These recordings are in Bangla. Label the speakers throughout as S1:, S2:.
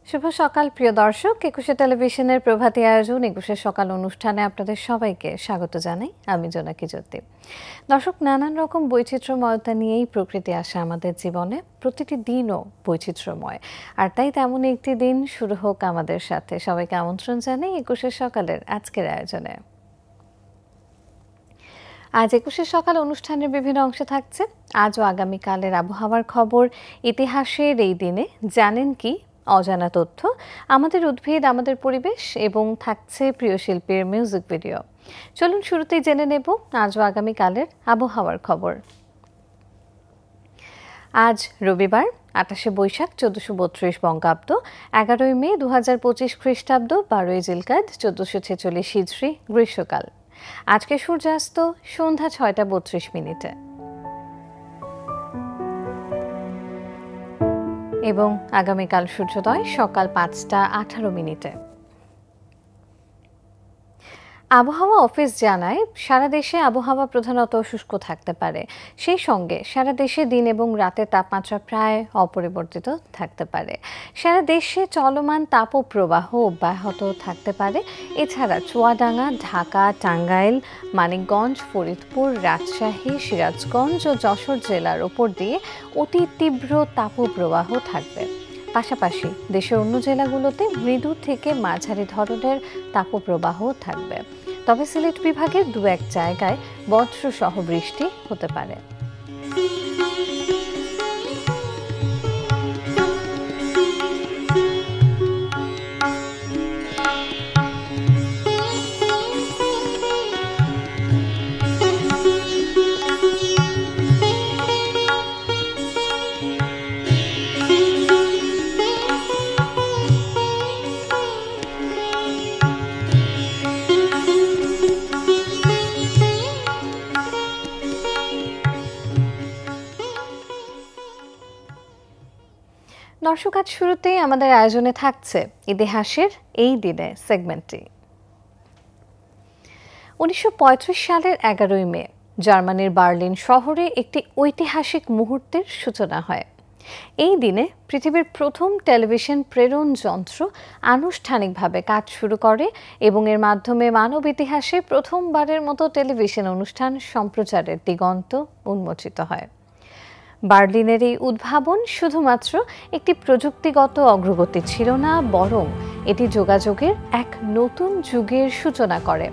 S1: শুভ সকাল প্রিয় দর্শক, একুশে টেলিভিশনের প্রভাতী আয়োজন একুশের সকাল অনুষ্ঠানে আপনাদের সবাইকে স্বাগত জানাই। আমি জোনাকি জ্যোতি। দর্শক, নানান রকম বৈচিত্র্যময়তা নিয়েই প্রকৃতি আসে আমাদের জীবনে। প্রতিটি দিনও বৈচিত্র্যময়, আর তাই তেমন একটি দিন শুরু হোক আমাদের সাথে। সবাইকে আমন্ত্রণ জানাই একুশের সকালের আজকের আয়োজনে। আজ একুশের সকাল অনুষ্ঠানের বিভিন্ন অংশে থাকছে আজ ও আগামীকালের আবহাওয়ার খবর, ইতিহাসের এই দিনে জানেন কি, অজানা তথ্য, আমাদের উদ্ভিদ আমাদের পরিবেশ এবং থাকছে প্রিয় শিল্পীর মিউজিক ভিডিও। চলুন শুরুতেই জেনে নেব আজ ও আগামীকালের আবহাওয়ার খবর। আজ রবিবার 28শে বৈশাখ 1432 বঙ্গাব্দ, 11ই মে 2025 খ্রিস্টাব্দ, 12ই জিলকাদ 1446 হিজরি গ্রীষ্মকাল। আজকে সূর্যাস্ত সন্ধ্যা 6টা 32 মিনিটে এবং আগামীকাল সূর্যোদয় সকাল 5টা 18 মিনিটে। আবহাওয়া অফিস জানায়, সারা দেশে আবহাওয়া প্রধানত শুষ্ক থাকতে পারে। সেই সঙ্গে সারা দেশে দিন এবং রাতের তাপমাত্রা প্রায় অপরিবর্তিত থাকতে পারে। সারা দেশে চলমান তাপপ্রবাহ অব্যাহত থাকতে পারে। এছাড়া চুয়াডাঙ্গা, ঢাকা, টাঙ্গাইল, মানিকগঞ্জ, ফরিদপুর, রাজশাহী, সিরাজগঞ্জ ও যশোর জেলার ওপর দিয়ে অতি তীব্র তাপপ্রবাহ থাকবে। পাশাপাশি দেশের অন্য জেলাগুলোতে মৃদু থেকে মাঝারি ধরনের তাপপ্রবাহ থাকবে। তবে সিলেট বিভাগের দু এক জায়গায় বজ্রসহ বৃষ্টি হতে পারে। দর্শক, আজ শুরুতেই আমাদের আয়োজনে থাকছে ইতিহাসের এই দিনে সেগমেন্টটি। 1935 সালের 11ই মে জার্মানির বার্লিন শহরে একটি ঐতিহাসিক মুহূর্তের সূচনা হয়। এই দিনে পৃথিবীর প্রথম টেলিভিশন প্রেরণ যন্ত্র আনুষ্ঠানিকভাবে কাজ শুরু করে এবং এর মাধ্যমে মানব ইতিহাসে প্রথমবারের মতো টেলিভিশন অনুষ্ঠান সম্প্রচারের দিগন্ত উন্মোচিত হয়। বার্লিনের এই উদ্ভাবন শুধুমাত্র একটি প্রযুক্তিগত অগ্রগতি ছিল না, বরং এটি যোগাযোগের এক নতুন যুগের সূচনা করে,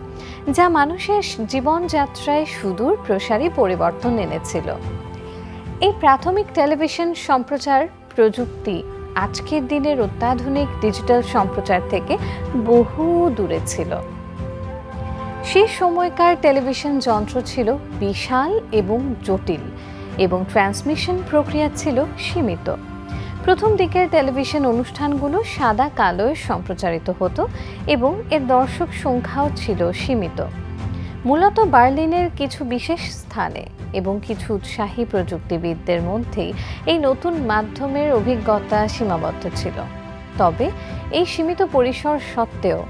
S1: যা মানুষের জীবনযাত্রায় সুদূর প্রসারী পরিবর্তন এনেছিল। এই প্রাথমিক টেলিভিশন সম্প্রচার প্রযুক্তি আজকের দিনের অত্যাধুনিক ডিজিটাল সম্প্রচার থেকে বহু দূরে ছিল। সেই সময়কার টেলিভিশন যন্ত্র ছিল বিশাল এবং জটিল, এবং ট্রান্সমিশন প্রক্রিয়া ছিল সীমিত। প্রথম দিকের টেলিভিশন অনুষ্ঠানগুলো সাদা কালোয় সম্প্রচারিত হতো এবং এর দর্শক সংখ্যাও ছিল সীমিত। মূলত বার্লিনের কিছু বিশেষ স্থানে এবং কিছু উৎসাহী প্রযুক্তিবিদদের মধ্যেই এই নতুন মাধ্যমের অভিজ্ঞতা সীমাবদ্ধ ছিল। তবে এই সীমিত পরিসর সত্ত্বেও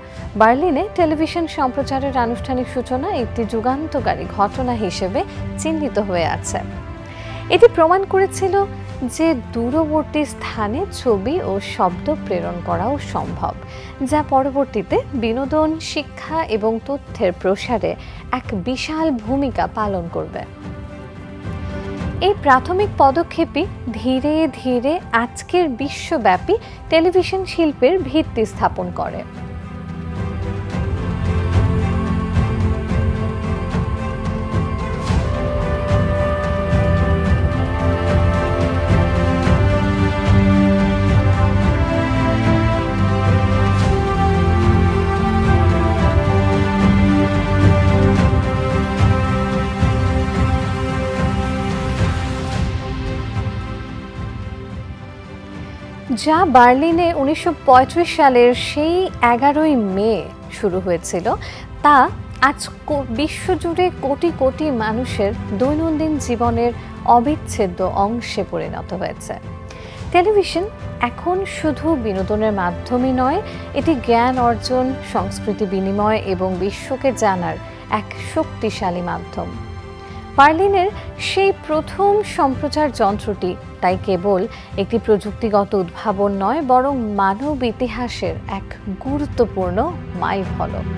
S1: বার্লিনে টেলিভিশন সম্প্রচারের আনুষ্ঠানিক সূচনা একটি যুগান্তকারী ঘটনা হিসেবে চিহ্নিত হয়ে আছে। এটি প্রমাণ করেছিল যে দূরবর্তী স্থানে ছবি ও শব্দ প্রেরণ করাও সম্ভব, যা পরবর্তীতে বিনোদন, শিক্ষা এবং তথ্যের প্রসারে এক বিশাল ভূমিকা পালন করবে। এই প্রাথমিক পদক্ষেপই ধীরে ধীরে আজকের বিশ্বব্যাপী টেলিভিশন শিল্পের ভিত্তি স্থাপন করে। যা বার্লিনে 1935 সালের সেই 11ই মে শুরু হয়েছিল, তা আজ বিশ্বজুড়ে কোটি কোটি মানুষের দৈনন্দিন জীবনের অবিচ্ছেদ্য অংশে পরিণত হয়েছে। টেলিভিশন এখন শুধু বিনোদনের মাধ্যমই নয়, এটি জ্ঞান অর্জন, সংস্কৃতি বিনিময় এবং বিশ্বকে জানার এক শক্তিশালী মাধ্যম। বার্লিনের সেই প্রথম সম্প্রচার যন্ত্রটি তাই কেবল একটি প্রযুক্তিগত উদ্ভাবন নয়, বরং মানব ইতিহাসের এক গুরুত্বপূর্ণ মাইলফলক।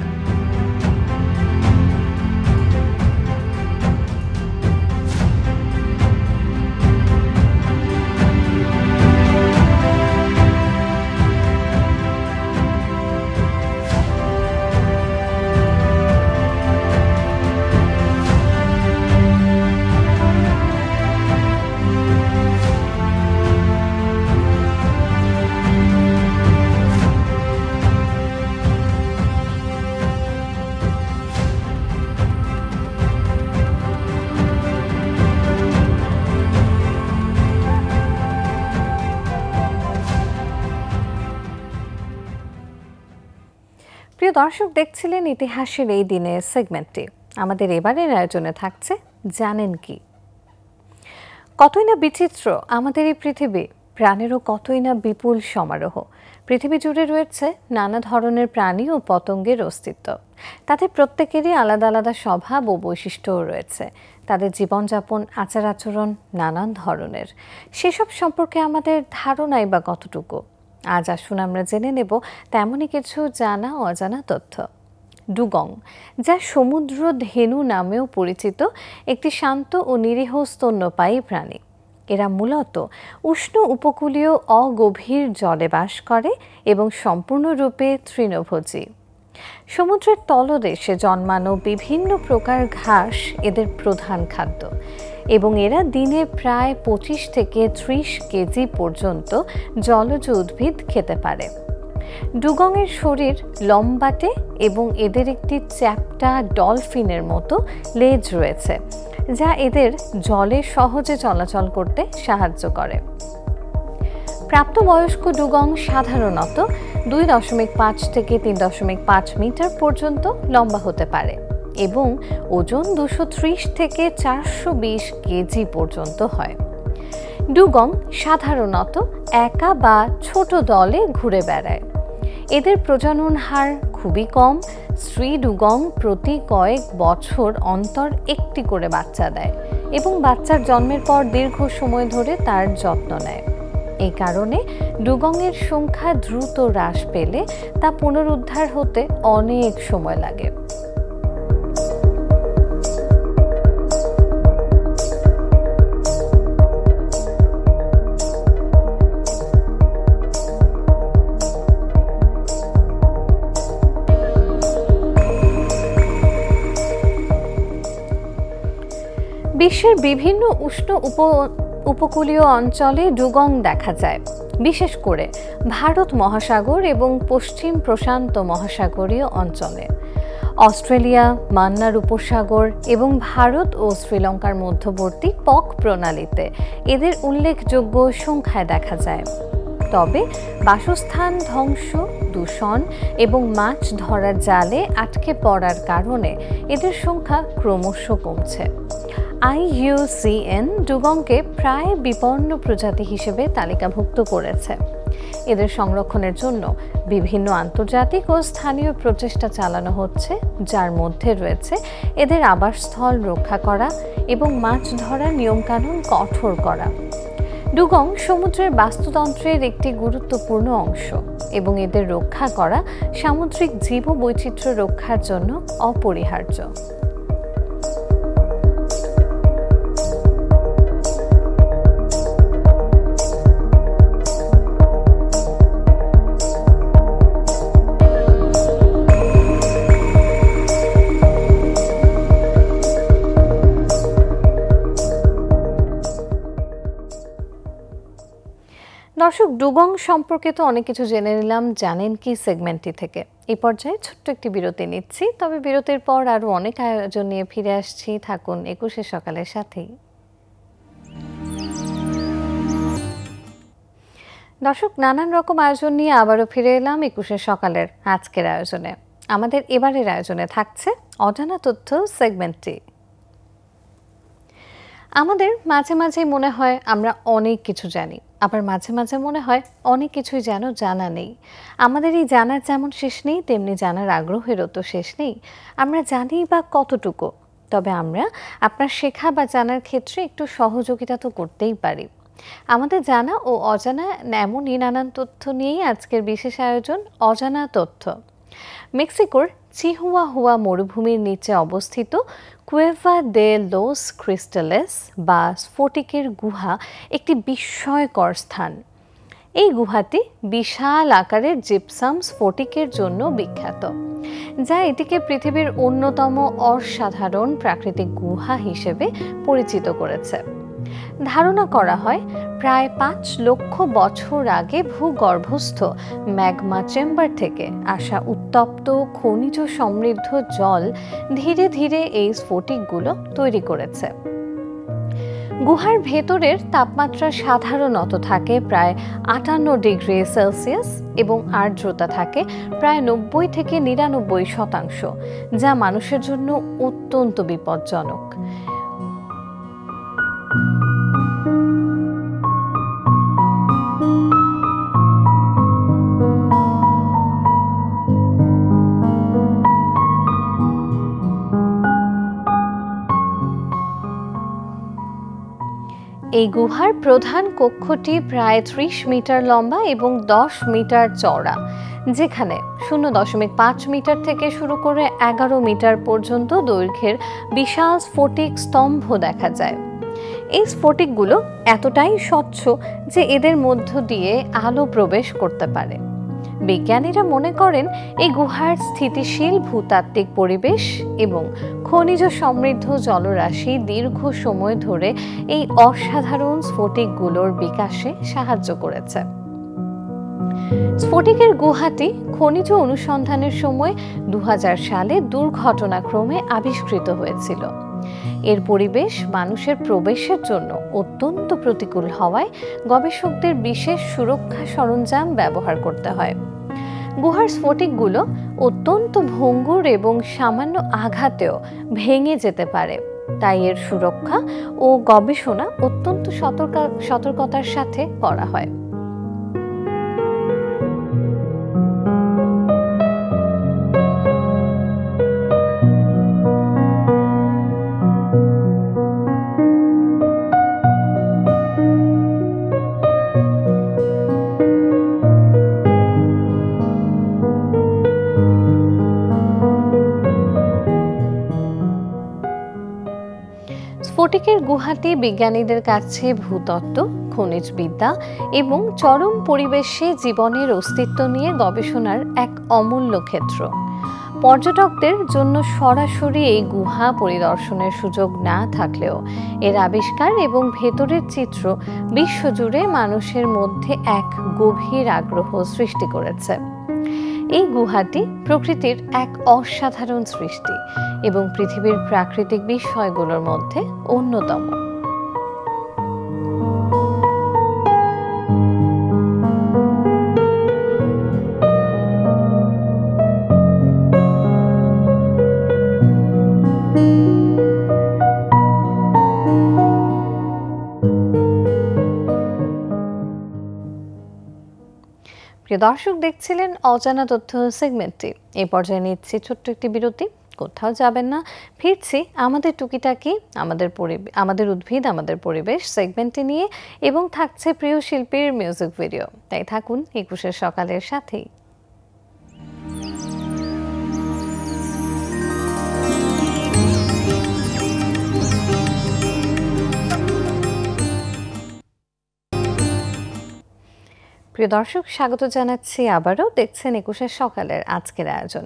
S1: প্রিয় দর্শক, দেখছিলেন ইতিহাসের এই দিনে সেগমেন্টটি। আমাদের এবারের আয়োজনে থাকছে জানেন কি। কতই না বিচিত্র আমাদের এই পৃথিবী, প্রাণেরও কতই না বিপুল সমারোহ। পৃথিবী জুড়ে রয়েছে নানা ধরনের প্রাণী ও পতঙ্গের অস্তিত্ব। তাদের প্রত্যেকেরই আলাদা আলাদা স্বভাব ও বৈশিষ্ট্যও রয়েছে। তাদের জীবনযাপন, আচার আচরণ নানান ধরনের। সেসব সম্পর্কে আমাদের ধারণাই বা কতটুকু? আজ আসুন আমরা জেনে নেব তেমনই কিছু জানা অজানা তথ্য। ডুগং, যা সমুদ্র ধেনু নামেও পরিচিত, একটি শান্ত ও নিরীহ স্তন্যপায়ী প্রাণী। এরা মূলত উষ্ণ উপকূলীয় অগভীর জলে বাস করে এবং সম্পূর্ণরূপে তৃণভোজী। সমুদ্রের তলদেশে জন্মানো বিভিন্ন প্রকার ঘাস এদের প্রধান খাদ্য এবং এরা দিনে প্রায় 25 থেকে 30 কেজি পর্যন্ত জলজ উদ্ভিদ খেতে পারে। ডুগংয়ের শরীর লম্বাটে এবং এদের একটি চ্যাপ্টা ডলফিনের মতো লেজ রয়েছে, যা এদের জলে সহজে চলাচল করতে সাহায্য করে। প্রাপ্তবয়স্ক ডুগং সাধারণত 2.5 থেকে 3.5 মিটার পর্যন্ত লম্বা হতে পারে এবং ওজন 230 থেকে 420 কেজি পর্যন্ত হয়। ডুগং সাধারণত একা বা ছোট দলে ঘুরে বেড়ায়। এদের প্রজনন হার খুবই কম। স্ত্রী ডুগং প্রতি কয়েক বছর অন্তর একটি করে বাচ্চা দেয় এবং বাচ্চার জন্মের পর দীর্ঘ সময় ধরে তার যত্ন নেয়। এই কারণে ডুগংয়ের সংখ্যা দ্রুত হ্রাস পেলে তা পুনরুদ্ধার হতে অনেক সময় লাগে। বিশ্বের বিভিন্ন উষ্ণ উপকূলীয় অঞ্চলে ডুগং দেখা যায়, বিশেষ করে ভারত মহাসাগর এবং পশ্চিম প্রশান্ত মহাসাগরীয় অঞ্চলে। অস্ট্রেলিয়া, মান্নার উপসাগর এবং ভারত ও শ্রীলঙ্কার মধ্যবর্তী পক প্রণালীতে এদের উল্লেখযোগ্য সংখ্যায় দেখা যায়। তবে বাসস্থান ধ্বংস, দূষণ এবং মাছ ধরার জালে আটকে পড়ার কারণে এদের সংখ্যা ক্রমশ কমছে। IUCN ডুগংকে প্রায় বিপন্ন প্রজাতি হিসেবে তালিকাভুক্ত করেছে। এদের সংরক্ষণের জন্য বিভিন্ন আন্তর্জাতিক ও স্থানীয় প্রচেষ্টা চালানো হচ্ছে, যার মধ্যে রয়েছে এদের আবাসস্থল রক্ষা করা এবং মাছ ধরার নিয়মকানুন কঠোর করা। ডুগং সমুদ্রের বাস্তুতন্ত্রের একটি গুরুত্বপূর্ণ অংশ এবং এদের রক্ষা করা সামুদ্রিক জীববৈচিত্র্য রক্ষার জন্য অপরিহার্য। দর্শক, ডুগং সম্পর্কে তো অনেক কিছু জেনে নিলাম জানেন কি সেগমেন্টটি থেকে। এই পর্যায়ে ছোট্ট একটি বিরতি নিচ্ছি, তবে বিরতির পর আরও অনেক আয়োজন নিয়ে ফিরে আসছি। থাকুন 21 সকালের সাথেই। দর্শক, নানান রকম আয়োজন নিয়ে আবারও ফিরে এলাম 21 সকালের আজকের আয়োজনে। আমাদের এবারের আয়োজনে থাকছে অজানা তথ্য সেগমেন্টটি। আমাদের মাঝে মাঝে মনে হয় আমরা অনেক কিছু জানি, আবার মাঝে মাঝে মনে হয় অনেক কিছুই যেন জানা নেই। আমাদের এই জানার যেমন শেষ নেই, তেমনি জানার আগ্রহেরও তো শেষ নেই। আমরা জানি বা কতটুকু? তবে আমরা আপনার শেখা বা জানার ক্ষেত্রে একটু সহযোগিতা তো করতেই পারি। আমাদের জানা ও অজানা এমনই নানান তথ্য নিয়েই আজকের বিশেষ আয়োজন অজানা তথ্য। মেক্সিকোর চিহুয়াহুয়া মরুভূমির নিচে অবস্থিত কুয়েভা দে লোস ক্রিস্টালেস বা স্ফটিকের গুহা একটি বিস্ময়কর স্থান। এই গুহাটি বিশাল আকারের জিপসাম স্ফটিকের জন্য বিখ্যাত, যা এটিকে পৃথিবীর অন্যতম অসাধারণ প্রাকৃতিক গুহা হিসেবে পরিচিত করেছে। ধারণা করা হয় প্রায় 5 লক্ষ বছর আগে ভূগর্ভস্থ ম্যাগমা চেম্বার থেকে আসা উত্তপ্ত খনিজ সমৃদ্ধ জল ধীরে ধীরে এই স্ফটিকগুলো তৈরি করেছে। গুহার ভেতরের তাপমাত্রা সাধারণত থাকে প্রায় 58 ডিগ্রি সেলসিয়াস এবং আর্দ্রতা থাকে প্রায় 90 থেকে 99%, যা মানুষের জন্য অত্যন্ত বিপজ্জনক। এই গুহার প্রধান কক্ষটি প্রায় 30 মিটার লম্বা এবং 10 মিটার চওড়া, যেখানে 0.5 মিটার থেকে শুরু করে 11 মিটার পর্যন্ত দৈর্ঘ্যের বিশাল স্ফটিক স্তম্ভ দেখা যায়। এই স্ফটিকগুলো এতটাই স্বচ্ছ যে এদের মধ্য দিয়ে আলো প্রবেশ করতে পারে। বিজ্ঞানীরা মনে করেন এই গুহার স্থিতিশীল ভূতাত্ত্বিক পরিবেশ এবং খনিজ সমৃদ্ধ জলরাশি দীর্ঘ সময় ধরে এই অসাধারণ স্ফটিকগুলোর বিকাশে সাহায্য করেছে। স্ফটিকের গুহাটি খনিজ অনুসন্ধানের সময় 2000 সালে দুর্ঘটনাক্রমে আবিষ্কৃত হয়েছিল। এর পরিবেশ মানুষের প্রবেশের জন্য অত্যন্ত প্রতিকূল হওয়ায় গবেষকদের বিশেষ সুরক্ষা সরঞ্জাম ব্যবহার করতে হয়। গুহার স্ফটিকগুলো অত্যন্ত ভঙ্গুর এবং সামান্য আঘাতেও ভেঙে যেতে পারে, তাই এর সুরক্ষা ও গবেষণা অত্যন্ত সতর্কতার সাথে করা হয়। স্ফটিকের গুহাটি বিজ্ঞানীদের কাছে ভূতত্ত্ব, খনিজবিদ্যা এবং চরম পরিবেশে জীবনের অস্তিত্ব নিয়ে গবেষণার এক অমূল্য ক্ষেত্র। পর্যটকদের জন্য সরাসরি এই গুহা পরিদর্শনের সুযোগ না থাকলেও এর আবিষ্কার এবং ভেতরের চিত্র বিশ্বজুড়ে মানুষের মধ্যে এক গভীর আগ্রহ সৃষ্টি করেছে। এই গুহাটি প্রকৃতির এক অসাধারণ সৃষ্টি এবং পৃথিবীর প্রাকৃতিক বিস্ময়গুলোর মধ্যে অন্যতম। প্রিয় দর্শক, দেখছিলেন অজানা তথ্য সেগমেন্টটি। এই পর্যায়ে নিচ্ছি ছোট্ট একটি বিরতি। কোথাও যাবেন না, ফিরছি আমাদের টুকিটাকি আমাদের উদ্ভিদ আমাদের পরিবেশ সেগমেন্টটি নিয়ে, এবং থাকছে প্রিয় শিল্পীর মিউজিক ভিডিও। তাই থাকুন 21 সকালের সাথেই। প্রিয় দর্শক, স্বাগত জানাচ্ছি আবারও। দেখছেন 21 সকালের আজকের আয়োজন।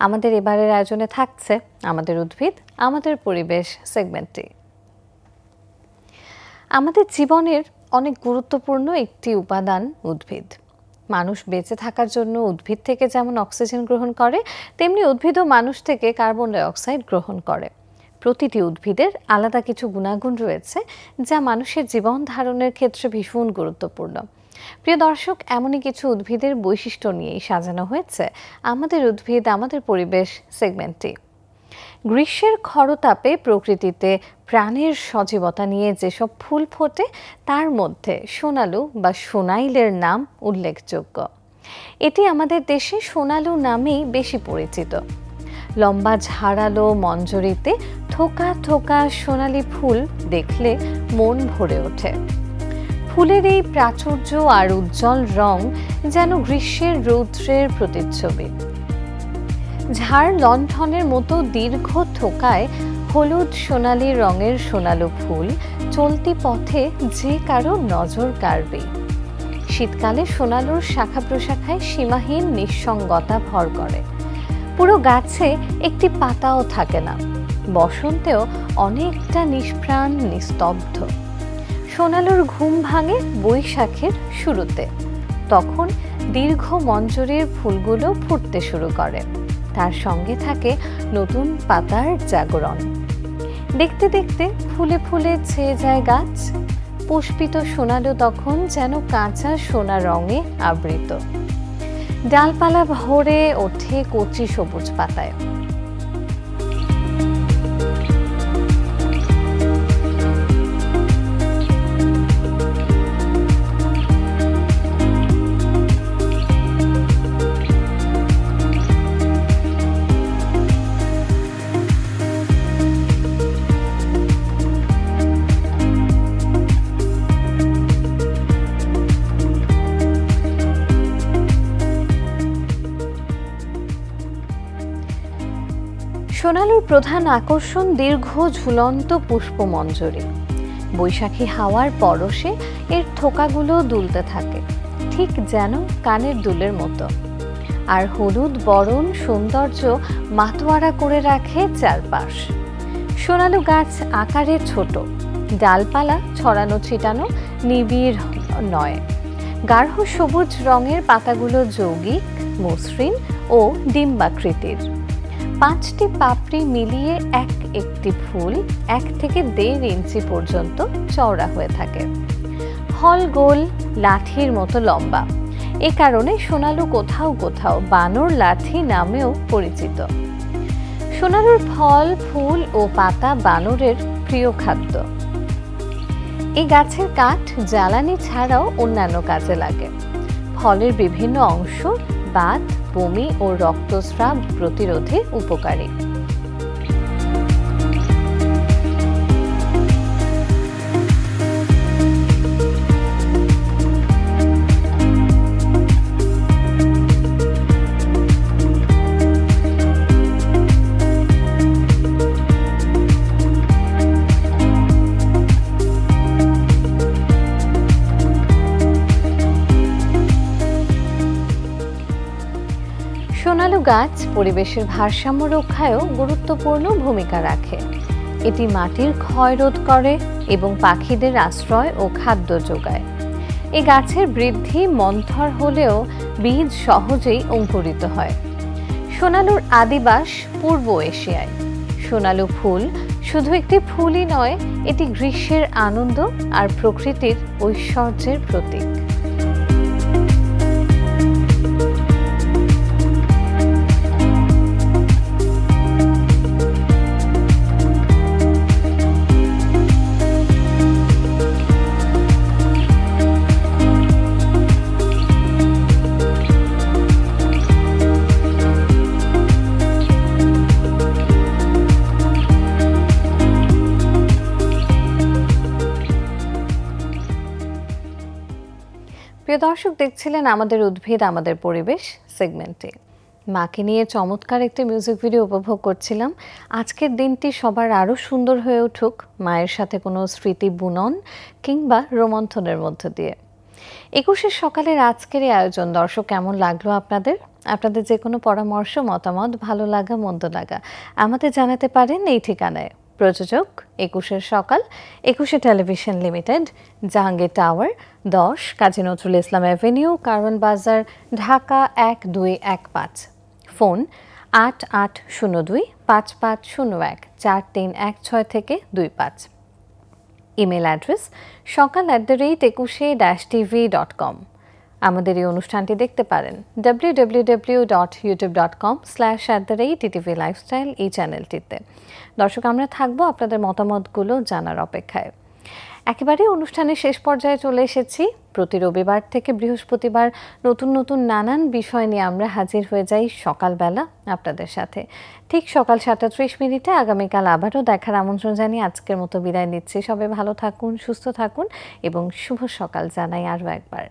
S1: আমাদের এবারের আয়োজনে থাকছে আমাদের উদ্ভিদ আমাদের পরিবেশ সেগমেন্টটি। আমাদের জীবনের অনেক গুরুত্বপূর্ণ একটি উপাদান উদ্ভিদ। মানুষ বেঁচে থাকার জন্য উদ্ভিদ থেকে যেমন অক্সিজেন গ্রহণ করে, তেমনি উদ্ভিদও মানুষ থেকে কার্বন ডাই অক্সাইড গ্রহণ করে। প্রতিটি উদ্ভিদের আলাদা কিছু গুণাগুণ রয়েছে যা মানুষের জীবন ধারণের ক্ষেত্রে ভীষণ গুরুত্বপূর্ণ। প্রিয় দর্শক, এমনই কিছু উদ্ভিদের বৈশিষ্ট্য নিয়েই সাজানো হয়েছে আমাদের উদ্ভিদ আমাদের পরিবেশ সেগমেন্টটি। গ্রীষ্মের খরতাপে প্রকৃতিতে প্রাণের সজীবতা নিয়ে যেসব ফুল ফোটে, তার মধ্যে সোনালু বা সোনাইলের নাম উল্লেখযোগ্য। এটি আমাদের দেশে সোনালু নামেই বেশি পরিচিত। লম্বা ঝাড়ালো মঞ্জরিতে থোকা থোকা সোনালি ফুল দেখলে মন ভরে ওঠে। ফুলের এই প্রাচুর্য আর উজ্জ্বল রং যেন গ্রীষ্মের রৌদ্রের প্রতিচ্ছবি। ঝাড় লণ্ঠনের মতো দীর্ঘ থোকায় হলুদ সোনালি রঙের সোনালো ফুল চলতি পথে যে কারো নজর কাড়বে। শীতকালে সোনালুর শাখা প্রশাখায় সীমাহীন নিঃসঙ্গতা ভর করে। পুরো গাছে একটি পাতাও থাকে না। বসন্তেও অনেকটা নিষ্প্রাণ নিস্তব্ধ। সোনালুর ঘুম ভাঙে বৈশাখের শুরুতে। তখন দীর্ঘ মঞ্জরির ফুলগুলো ফুটতে শুরু করে। তার সঙ্গে থাকে নতুন পাতার জাগরণ। দেখতে দেখতে ফুলে ফুলে ছেয়ে যায় গাছ। পুষ্পিত সোনালু তখন যেন কাঁচা সোনা রঙে আবৃত। ডালপালা ভরে ওঠে কচি সবুজ পাতায়। সোনালুর প্রধান আকর্ষণ দীর্ঘ ঝুলন্ত পুষ্পমঞ্জরি। বৈশাখী হাওয়ার পরশে এর থোকাগুলো দুলতে থাকে, ঠিক যেন কানের দুলের মতো। আর হলুদ বরণ সৌন্দর্য মাতোয়ারা করে রাখে চারপাশ। সোনালু গাছ আকারে ছোট, ডালপালা ছড়ানো ছিটানো, নিবিড় নয়। গাঢ় সবুজ রঙের পাতাগুলো যৌগিক, মসৃণ ও ডিম্বাকৃতির। 5টি পাপড়ি মিলিয়ে একটি ফুল 1 থেকে 1.5 ইঞ্চি পর্যন্ত চওড়া হয়ে থাকে। ফল গোল, লাঠির মতো লম্বা। এ কারণে সোনালু কোথাও কোথাও বানর লাঠি নামেও পরিচিত। সোনালুর ফল, ফুল ও পাতা বানরের প্রিয় খাদ্য। এই গাছের কাঠ জ্বালানি ছাড়াও অন্যান্য কাজে লাগে। ফলের বিভিন্ন অংশ বাত, বমি ও রক্তস্রাব প্রতিরোধে উপকারী। সোনালু গাছ পরিবেশের ভারসাম্য রক্ষায়ও গুরুত্বপূর্ণ ভূমিকা রাখে। এটি মাটির ক্ষয় রোধ করে এবং পাখিদের আশ্রয় ও খাদ্য যোগায়। এই গাছের বৃদ্ধি মন্থর হলেও বীজ সহজেই অঙ্কুরিত হয়। সোনালুর আদিবাস পূর্ব এশিয়ায়। সোনালু ফুল শুধু একটি ফুলই নয়, এটি গ্রীষ্মের আনন্দ আর প্রকৃতির ঐশ্বর্যের প্রতীক। প্রিয় দর্শক, দেখছিলেন আমাদের উদ্ভিদ আমাদের পরিবেশ সেগমেন্টে। মাকে নিয়ে চমৎকার একটি মিউজিক ভিডিও উপভোগ করছিলাম। আজকের দিনটি সবার আরও সুন্দর হয়ে উঠুক মায়ের সাথে কোনো স্মৃতি বুনন কিংবা রোমন্থনের মধ্য দিয়ে। 21শে সকালের আজকের এই আয়োজন দর্শক কেমন লাগলো আপনাদের? আপনাদের যে কোনো পরামর্শ, মতামত, ভালো লাগা, মন্দ লাগা আমাদের জানাতে পারেন এই ঠিকানায়। প্রযোজক 21শে সকাল, 21শে television limited, Jahangir tower, 10 Kazi Nazrul Islam avenue, Karwan বাজার, ঢাকা 1215। ফোন 8802-5501 4316 থেকে 25। Email address sakal@21e-tv.com। আমাদের এই অনুষ্ঠানটি দেখতে পারেন www.youtube.com/@tvlifestyle এই চ্যানেলটিতে। দর্শক, আমরা থাকবো আপনাদের মতামতগুলো জানার অপেক্ষায়। একেবারে অনুষ্ঠানের শেষ পর্যায়ে চলে এসেছি। প্রতি রবিবার থেকে বৃহস্পতিবার নতুন নতুন নানান বিষয় নিয়ে আমরা হাজির হয়ে যাই সকালবেলা আপনাদের সাথে। ঠিক সকাল ৭:৩০ আগামীকাল আবারও দেখার আমন্ত্রণ জানিয়ে আজকের মতো বিদায় নিচ্ছি। সবাই ভালো থাকুন, সুস্থ থাকুন এবং শুভ সকাল জানাই আরও একবার।